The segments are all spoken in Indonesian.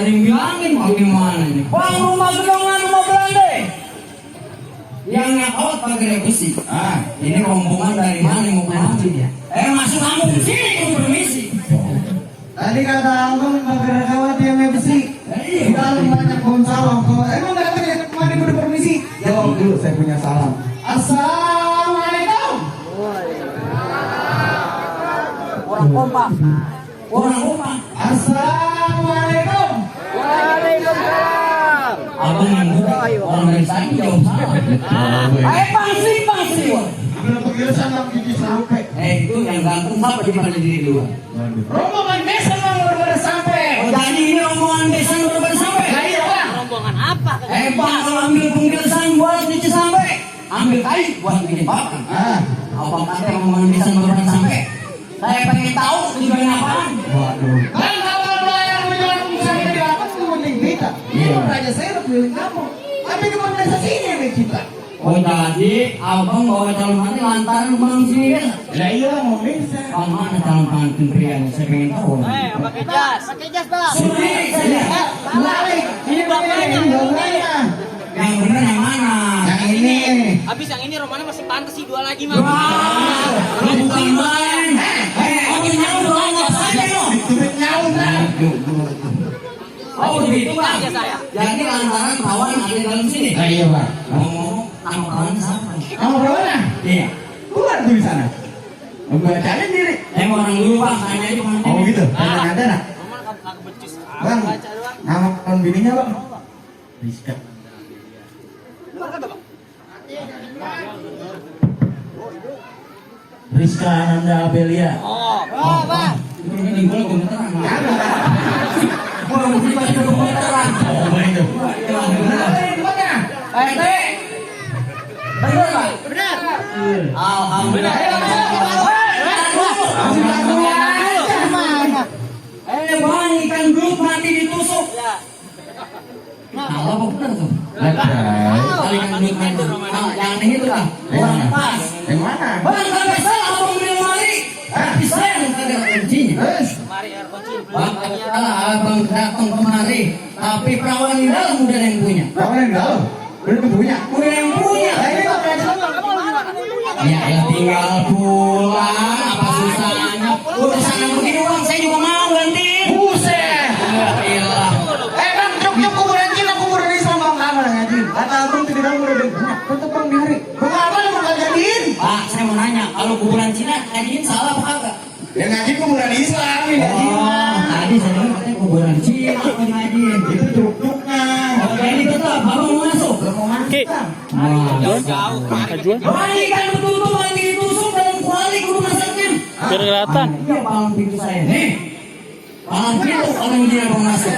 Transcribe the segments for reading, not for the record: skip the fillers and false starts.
ada yang bilangin bagaimana nih? Bang, rumah gedongan, rumah Belanda. Yang nyakot pakai besi. Ini rombongan dari mana mau kemana ya? Masuk kamu ke sini kudu permisi. Tadi kata abang pakai kawat yang besi. Di dalam banyak pohon salam. Emang nggak ada kemana kudu permisi? Jawab dulu, saya punya salam. Assalamualaikum. Orang kompak. Assalamualaikum. Waalaikumsalam. Abang yang buka, orang dari sana jauh salah. Pangsi. Ambil pengilusan sama gigi sampai. Itu yang gantung apa di mana diri luar? Rombongan desa mau baru sampai. Jadi ini rombongan desa baru sampai. Iya bang. Rombongan apa? Bang, kalau ambil pengilusan buat di sampai, ambil kayu buat bikin papan. Apa kata rombongan desa baru sampai? Saya pengen tahu tujuannya apaan. Waduh. Kan awal bayar menjual pengusaha di atas itu mending kita. Iya. Raja saya udah keliling kampung. Tapi cuma desa sini yang kita. Oh jadi abang bawa calon hati lantaran bang sini kan? Ya iya mau bisa. Bang mana calon pengantin pria yang saya pengen tahu. Pakai jas bang. Sudi saya. Balik. Ini bapaknya. Yang benar yang mana? Yang ini. Habis yang ini romannya masih pantas sih, 2 lagi mah. Lu bukan main. Aku nyawa doang saja lo. Tubik nyawa kan. Oh begitu bang. Aja saya. Jadi lantaran kawan ada di dalam sini. Iya bang. Ngomong sama kawan siapa? Kamu berapa? Iya. Keluar tuh di sana. Gua cari diri. Orang dulu bang, tanya aja pengantin. Oh gitu. Tanya ada nak. Roman kagak becus. Bang. Baca doang. Nama kawan bininya bang. Rizka. Luar kata bang. Rizka Ananda Abelia. Oh bang. Ini gue gemeteran. Gue mau tiba-tiba gemeteran. Oh begitu. Teh. Bener Pak? Benar. Alhamdulillah. Bang, ikan grup mati ditusuk. Ya. Apa bener tuh? Ada. Ikan grup mati. Yang ini tuh lah. Kurang pas. Yang mana? Bang, kagak salah abang beli lemari. Tapi saya yang kagak kuncinya. Mari air kunci. Bang, kagak salah abang datang kemari. Tapi perawan di dalam udah yang punya. Kamu yang tahu? Belum punya. Udah yang punya. Ya tinggal pulang. Apa susahnya? Urusan yang begini bang, saya juga mau ganti. Buset. Iyalah. Bang, cuk kuburan Cina, kuburan Islam bang kamar ngaji. Kata abang tidak tahu udah punya. Tetap bang di hari. Bang apa lu mau ngajiin? Pak, saya mau nanya, kalau kuburan Cina ngajiin salah apa kagak? Ya ngaji kuburan Islam ini ngaji. Tadi saya dengar katanya kuburan Cina apa ngajiin. Itu cuk-cuknya. Oh, jadi tetap abang mau masuk. Belum mau masuk. Jauh. Bang, ikan betul-betul mati ditusuk dalam kuali kudu masaknya. Biar kelihatan. Iya, palang pintu saya. Nih, palang pintu kalau dia mau masuk.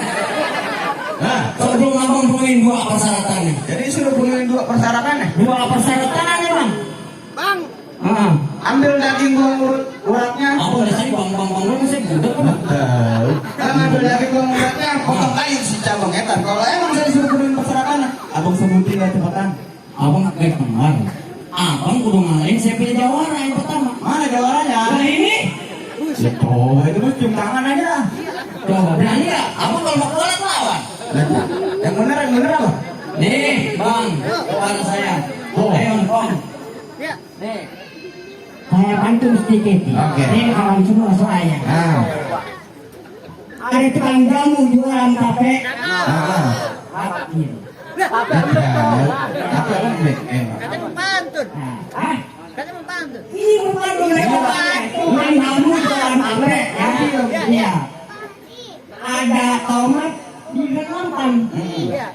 Nah, Sebelum abang penuhin 2 persyaratannya. jadi suruh penuhin 2 persyaratannya. 2 persyaratannya bang. Bang. Ambil daging buang uratnya. Aku udah tadi bang saya budak bang. Tahu. Kan ambil daging buang uratnya. Potong kayu si cabang etan. Kalau emang saya suruh penuhin persyaratannya, abang sebutin lah cepetan. Abang kayak kemar. Abang kudu ngalahin saya pilih jawara yang pertama. Mana jawarannya? Nah ini. Ya coba itu mah cium tangan aja lah. Coba berani gak? Abang kalau mau keluar lawan. Yang bener apa? Nih bang, kepada saya. Ayo Om. Ya. Nih. Saya bantu sedikit. Oke. Ini kawan semua soalnya. Ada tukang jamu jualan tape. Apa lembek? Katanya mau pantun. Hah? Katanya mau pantun. Ini bukan tukang jamu jualan tape. Iya. Ada tomat di depan. Iya.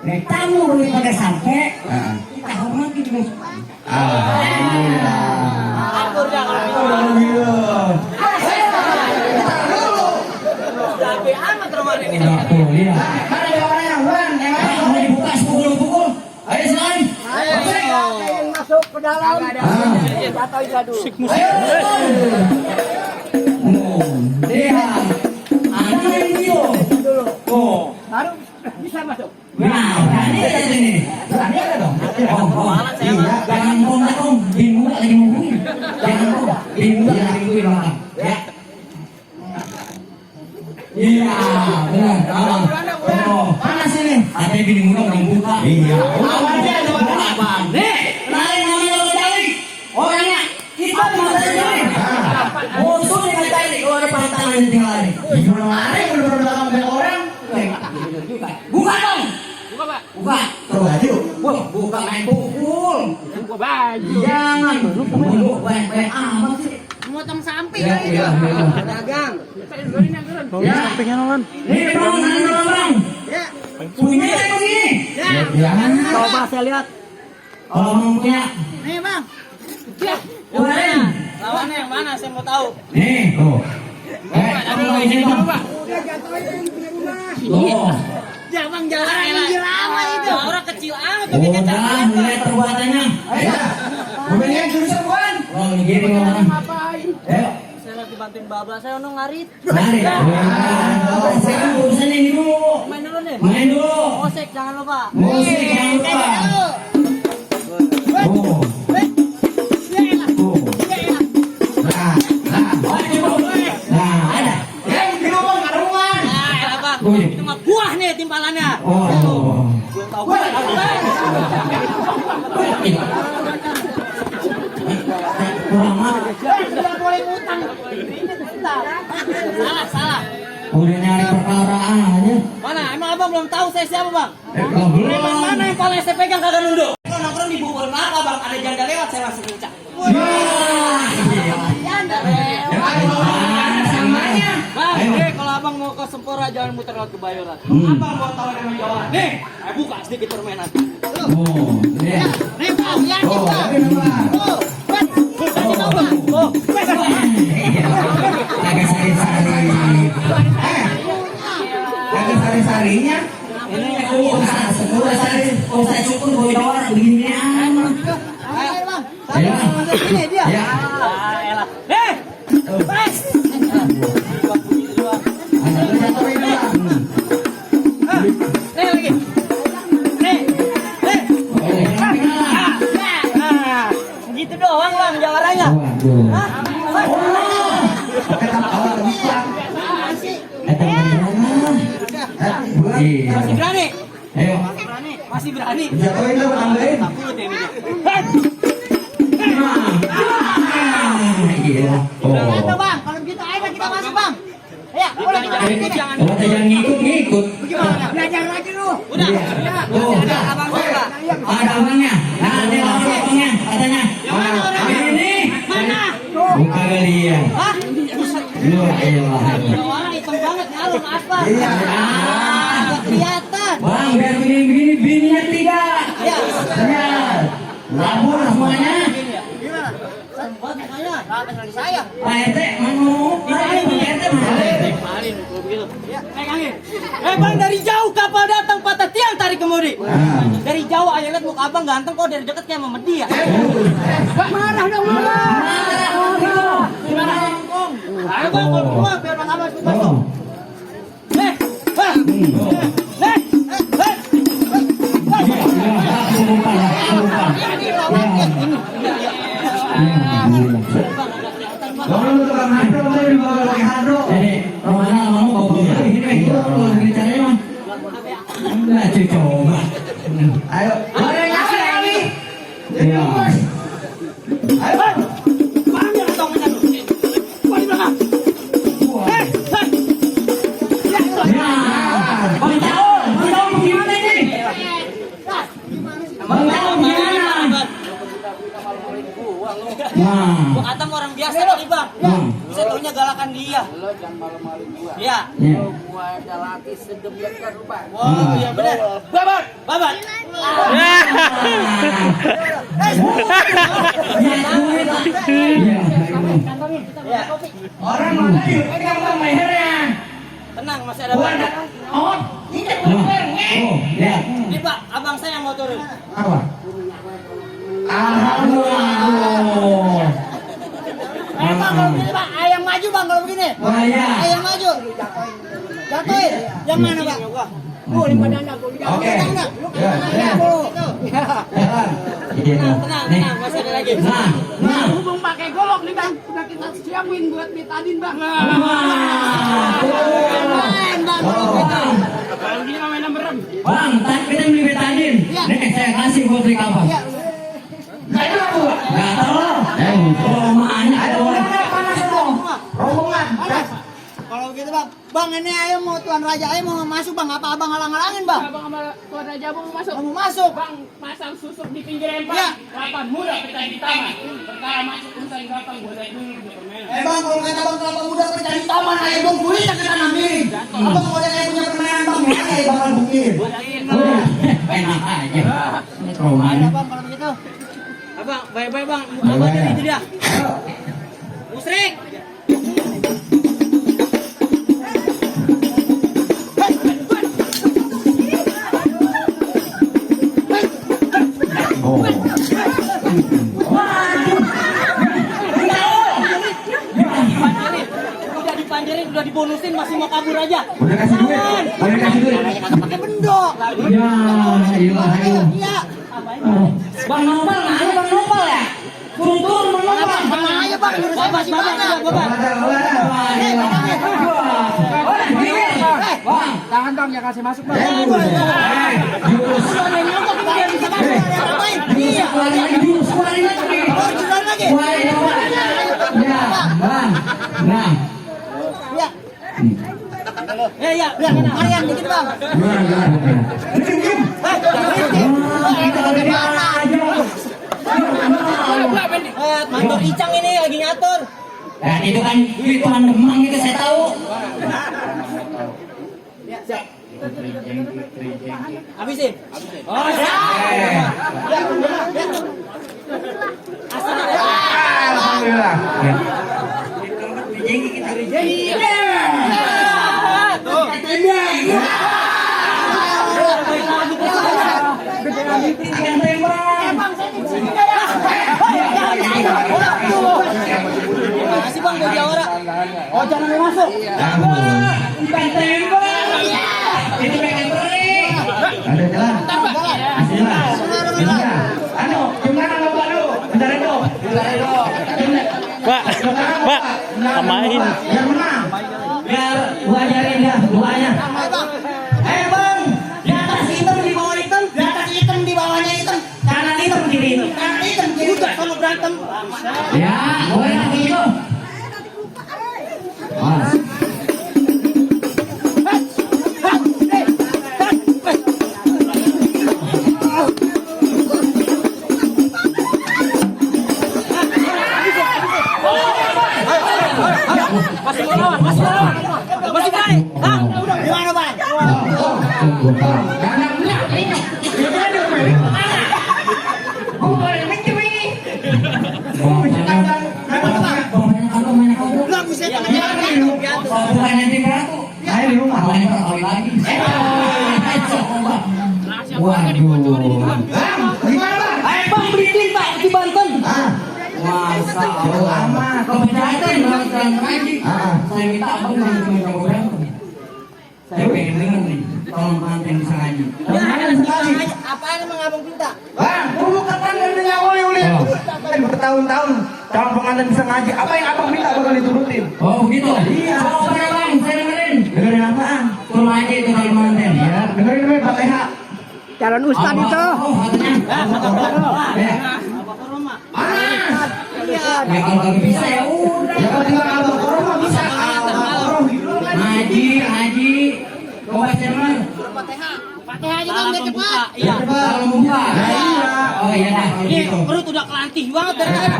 Nek tamu boleh pada sampai. Kita hormati juga. Alhamdulillah. Akur dah kalau gitu. Alhamdulillah. Tapi amat Roman ini. Tuh, lihat. Mana jawabannya? Bukan, yang mana? Mau dibuka pukul. Ayo selain. Ayo. Masuk ke dalam. Jatuh jadu. Lihat. Ada yang video. Oh. Baru bisa masuk. Nah, berani ada sini. Berani ada dong. Iya. Jangan om. Bingung lagi nungguin. Jangan om. Bingung lagi nungguin orang. Ya. Iya, benar. Panas ini. Ada bini muda belum buka. Iya. Awalnya ada abang. Nih, kenalin namanya lo cari. Orangnya kita masalahnya. Musuh dengan cari. Kalau ada pantangan yang tinggal lari. Gimana lari udah belakang banyak orang. Buka dong. Buka, Pak. Buka. Terus baju. Wah, buka main pukul. Buka baju. Jangan. Lu banyak amat sih. Motong samping Ya, kali iya, itu. iya. Dagang. Ya. Nih, bang. Ya. Punya kayak begini. Ya. Jangan. Coba saya lihat. Kalau mau punya. Nih, Bang. Ya. Keluarin. Lawannya yang mana? Saya mau tahu. Nih, tuh. Kamu mau izin dong. Udah jatuhin punya rumah. Tuh. Ya, Bang, jangan lama itu. Orang kecil amat tuh Udah, lihat perbuatannya. Ya. Mobilnya jurusan bukan. Oh, gini orang. Ngapain? Ayo, Saya lagi bantuin babla saya ono ngarit. mari. Sekarang urusan ini dulu. Main dulu nih. Main dulu. Osek jangan lupa. Musik jangan lupa. Tuh. Tuh. Nah, ada. Ya, di rumah nggak ada rumah. Ah, elah, Bang. Wih. Itu mah buah nih timpalannya. Oh. Belum tahu. Kurang mah. Tidak boleh utang. Salah. Udah nyari perkara aja. Mana? Emang abang belum tahu saya siapa, Bang? Belum. Emang mana yang paling saya pegang kagak nunduk? Kalau nongkrong di bubur apa, Bang? Ada janda lewat saya langsung kencang. Janda lewat. Samanya. Bang, Ayo. kalau abang mau ke Sempora jangan muter lewat Kebayoran. Hmm. Abang mau tahu nama Jawa. Nih, ayo buka sedikit permainan. Oh, lihat. Nih, Bang, lihat Oh, Bang. tapi nama. Tuh, Bang. Kasih tahu, Bang. Tuh. Agak sari-sari. Agak sari-sarinya. Ini udah saya syukur gue orang begini aman. Ayo, Bang. Ayo. Ini dia. Ya. Ah, elah. Nih. Pres. Ada jatuhin lah. Nih lagi. Nih. Gitu doang, Bang, jawarannya. Waduh. Hah? Pakai tampar bisa. Iya. Masih berani? Ayo. Masih berani? Jatuhin lah, tambahin. Takut ya ini. Iya. Berangkat, Oh. Bang. Kalau begitu ayo kita masuk, Bang. Ya, udah kita ikut jangan. Kalau jangan ngikut. Gimana? Belajar lagi lu. Udah. Tuh. Ada abang gua. Ada abangnya. Nah, ada abangnya katanya. Yang mana orangnya? Ini. Mana? Buka kalian. Hah? Lu elah. Orang hitam banget ngalur ke aspal. Iya. Nggak kelihatan. Bang, biar begini-begini bininya tidak. Ya. Ya. Labur semuanya. Gimana? Buat makanya. Datang lagi saya. Pak RT mau Pak RT Malin kalau begitu. Ya, pegangin. Bang, dari jauh kapal datang patah tiang tarik kemudi. Dari jauh aja lihat muka abang ganteng kok, dari dekat kayak Mama dia. Marah dong, marah. Gimana, Bang? Ayo, Bang, keluar biar Bang Abang ikut masuk. Nih. Kamu lu tukang hadro, lu juga lagi hadro. Jadi, Romana mau kau beli ini lagi caranya mah. Nah, coba. Ayo. Ada yang ngasih kali. Ya. Ayo. Panjang tongnya lu. Wah, di belakang. Ya. Bang Taul gimana ini? Bang Taul gimana? Nah. Gua kata orang biasa kali, Bang. Saya taunya galakan dia. Lo jangan malu-maluin gua. Iya. Ya. Gua ada laki sedemikian rupa. Wah, iya benar. Babat, babat. Ya. Orang mana yuk? Ini kan bang lehernya. Tenang, masih ada banyak. Oh, tidak bener. Oh, ya. Ini Pak, abang saya yang mau turun. Apa? Alhamdulillah. Bang, kalau begini Pak, ayam maju Bang kalau begini. Oh, iya. Ayam maju. Jatuhin. Yang mana Pak? Oh, lima dana. Oke. Ya, ya. Jalan. Tenang, masih ada lagi. Nah. Hubung pakai golok nih bang, udah kita siapin buat betadin bang. Nah. bang. Bang ini ayo mau Tuan Raja ayo mau masuk bang. Apa abang halang-halangin bang? Abang sama Tuan Raja mau masuk. Mau masuk. Bang pasang susuk di pinggir empang. Ya. Lapan muda pecah di taman. Perkara masuk urusan gampang boleh dulu di permainan. Bang, kalau kata bang kelapa muda pecah di taman, ayo bang kulit yang kita ambilin. Abang mau lihat punya permainan bang, ayo bakal buktiin. Enak aja. Ini Ada traumanya. bang kalau begitu. Abang, baik-baik bang. Baik-baik. Abang itu dia. Musrik. Oh. Udah dipanjerin, udah dibonusin, masih mau kabur aja. Udah kasih duit, udah kasih duit. Kagak pakai bendok. Ya, ayo. Iya. Bang Nopal, ada Bang Nopal ya? Turun-turun Bang Nopal. Bang ayo bang, menurut saya masih banyak. Bapak. Bang, Tahan bang, ya kasih masuk bang. Iya. jurus keluarin lagi. Oh, jalan lagi. Keluarin, Bang. Ya, Bang. Nah, Iya. Iya, Marian dikit bang. Mantor Icang ini lagi ngatur. dan itu kan duit Tuhan Demang itu saya tahu. Habisin. Oh, siap. Alhamdulillah. Makasih bang, gue jawara. Oh, jangan mau masuk. Ada jalan. Masih jalan. Anu, gimana nggak baru? Bentar itu. Pak, main. Biar menang. Biar gua ajarin dia doanya. Bang, di atas hitam, di bawah hitam. Di atas hitam, di bawahnya hitam. Kanan hitam kiri hitam. Kanan hitam, kiri hitam. Kalau berantem. Ya, boleh lagi itu. Mas. Masih berani? Hah? Gimana bang? Nggak bisa Bukan nanti beratu. Ayo di rumah. Main kali lagi. Waduh. Gimana bang? Ayo bang, berikin pak di Banten. Masa Jauh amat. keberatan melakukan lagi. Saya minta abang jangan berantem. Saya pengen denger nih. Tolong pengantin bisa ngaji. Apaan emang abang minta? Bang, dulu kapan dari awal uli? Kan bertahun-tahun calon pengantin bisa ngaji. Apa yang abang minta bakal diturutin? Oh begitu? Iya. Oh bener bang, saya dengerin. Dengerin apaan? Suruh aja itu kalau pengantin. Ya, dengerin dulu Fatihah. Calon ustad itu. Oh katanya. Ya. Ya kalau kagak bisa ya udah. Ya kalau tinggal abang orang mah bisa. Orang gitu kan. Ngaji. Coba saya denger. Fatihah aja bang, biar cepat. Iya. Kalau buka. Oh iya dah kalau Ini gitu. perut udah kelantih banget dari tadi.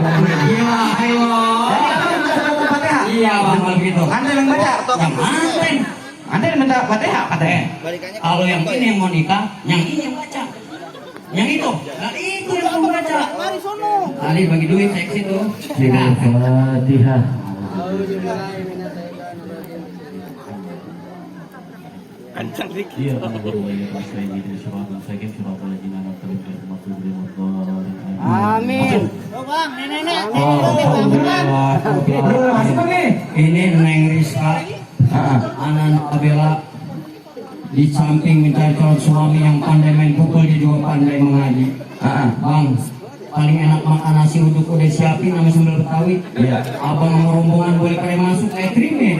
Iya, ayo. Jadi abang minta baca Fatihah. Iya bang kalau gitu. Anda yang baca. Yang manten. Anda yang minta Fatihah katanya. Kalau yang ini yang mau nikah, yang ini yang baca. Yang itu, nah itu yang mau baca. Mari sono. Ali bagi duit saya ke situ. Fatihah. Kencang dikit. Iya, Amin. Oh bang, nenek-nenek. Masih bang nih. Ini Neng Rizka, Anan Abela. Di samping mencari calon suami yang pandai main pukul, dia juga pandai mengaji. Bang, paling enak makan nasi uduk udah siapin sama sambal Betawi. Iya. Abang sama rombongan boleh pada masuk, kayak terima ya